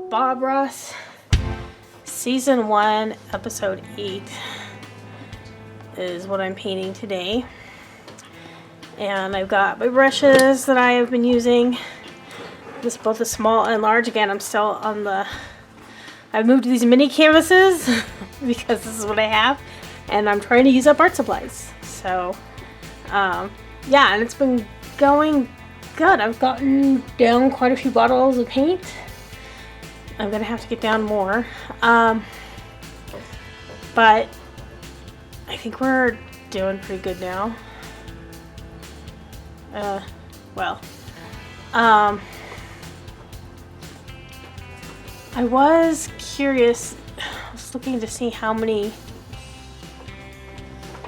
Bob Ross, Season 1, Episode 8 is what I'm painting today. And I've got my brushes that I have been using. This both the small and large. Again, I'm still on the... I've moved to these mini canvases because this is what I have. And I'm trying to use up art supplies. So, yeah, and it's been going good. I've gotten down quite a few bottles of paint. I'm going to have to get down more. But I think we're doing pretty good now. I was curious. I was looking to see how many.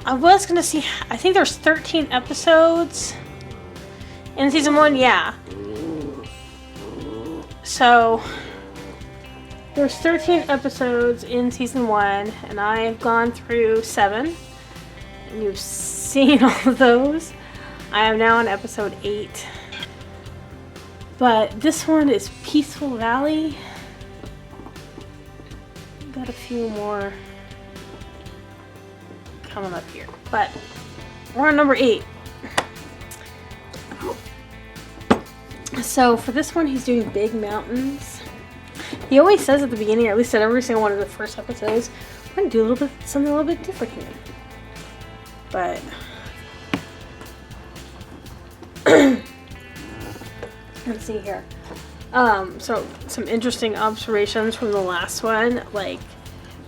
I was going to see. I think there's 13 episodes in season 1. Yeah. So there's 13 episodes in season 1, and I've gone through 7. And you've seen all of those. I am now on episode 8. But this one is Peaceful Valley. Got a few more coming up here. But we're on number 8. So for this one, he's doing big mountains. He always says at the beginning, or at least at every single one of the first episodes, we're going to do something a little bit different here. But let's see here. So some interesting observations from the last one, like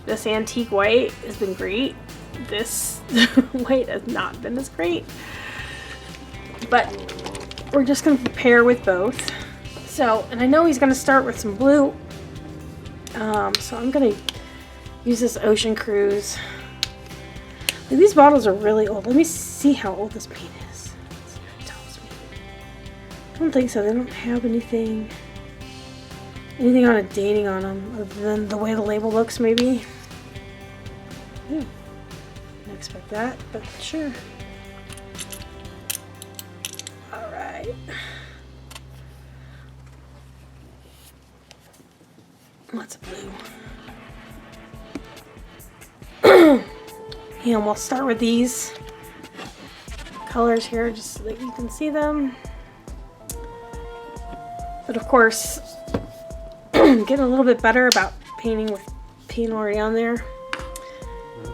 this antique white has been great. This white has not been as great. But we're just going to prepare with both. So, and I know he's going to start with some blue. So I'm going to use this Ocean Cruise. These bottles are really old. Let me see how old this paint is. Let's see what it tells me. I don't think so. They don't have anything on a dating on them other than the way the label looks, maybe. Yeah. Didn't expect that, but sure. Alright. Lots of blue. And we'll start with these colors here just so that you can see them. But of course, getting a little bit better about painting with paint already on there.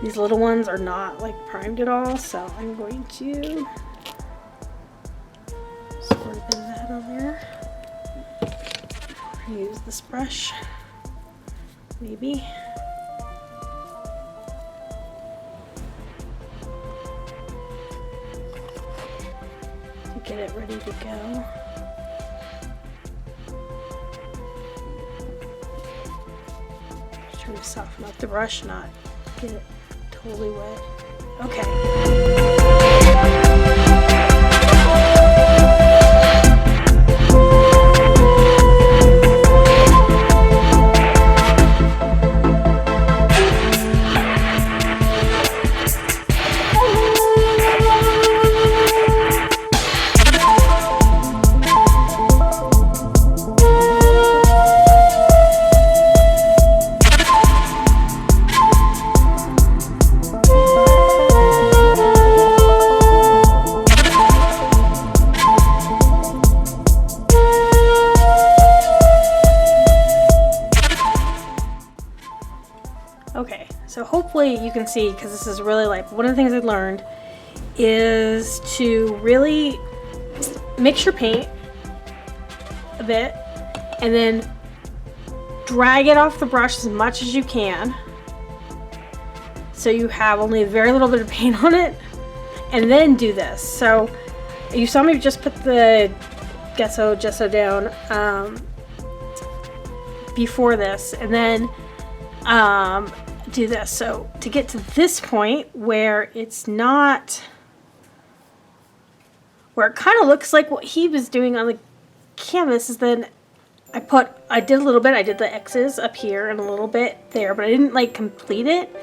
These little ones are not like primed at all, so I'm going to sort of bend that on there. Use this brush, maybe. To get it ready to go. Just trying to soften up the brush, not get it totally wet. Okay. Okay, so hopefully you can see, because this is really like one of the things I've learned is to really mix your paint a bit and then drag it off the brush as much as you can so you have only a very little bit of paint on it, and then do this. So you saw me just put the gesso down before this, and then do this. So to get to this point where it's not, where it kind of looks like what he was doing on the canvas, is then I did a little bit, I did the X's up here and a little bit there, but I didn't like complete it.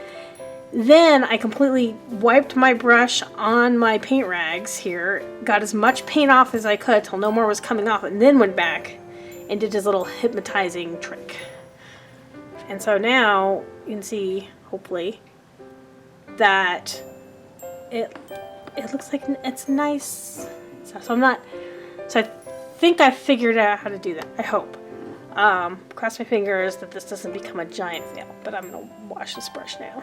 Then I completely wiped my brush on my paint rags here, got as much paint off as I could till no more was coming off, and then went back and did his little hypnotizing trick. And so now you can see, hopefully, that it looks like it's nice. So I'm not, so I think I figured out how to do that. I hope. Cross my fingers that this doesn't become a giant fail, but I'm gonna wash this brush now.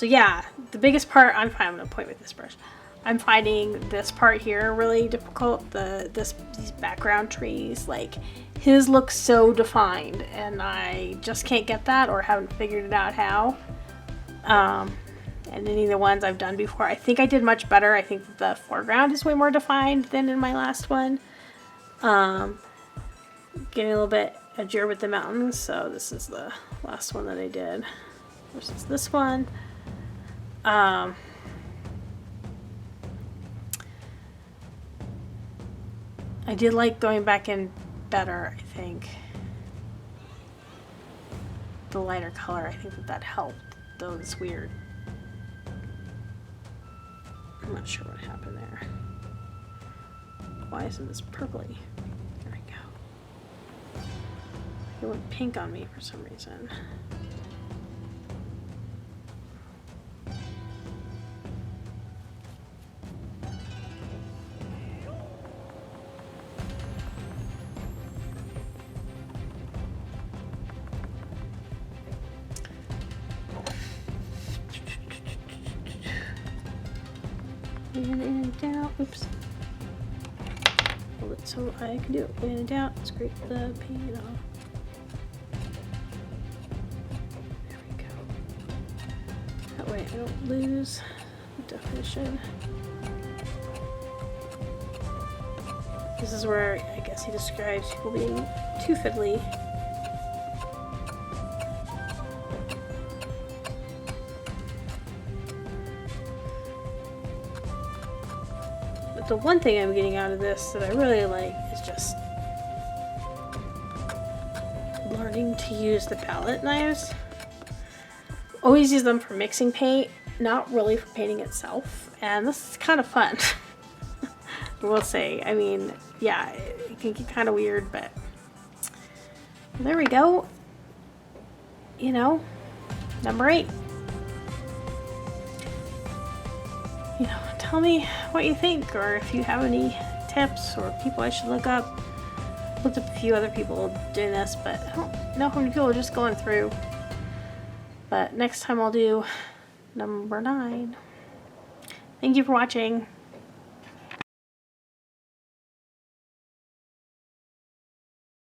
But yeah, the biggest part, I'm gonna point with this brush. I'm finding this part here really difficult. These background trees, like his looks so defined, and I just can't get that, or haven't figured it out how. And any of the ones I've done before, I think I did much better. I think the foreground is way more defined than in my last one. Getting a little bit edgier with the mountains, so this is the last one that I did versus this one. I did like going back in better, I think. The lighter color, I think that helped, though it's weird. I'm not sure what happened there. Why isn't this purpley? There we go. It went pink on me for some reason. In and out. Oops. Hold it so I can do it. In and out. Scrape the paint off. There we go. That way I don't lose the definition. This is where I guess he describes people being too fiddly. The one thing I'm getting out of this that I really like is just learning to use the palette knives. Always use them for mixing paint, not really for painting itself, and this is kind of fun. I will say, I mean, yeah, it can get kind of weird, but there we go. You know, number 8. You know, tell me what you think, or if you have any tips or people I should look up. Looked up a few other people doing this, but I don't know how many people are just going through. But next time I'll do number 9. Thank you for watching.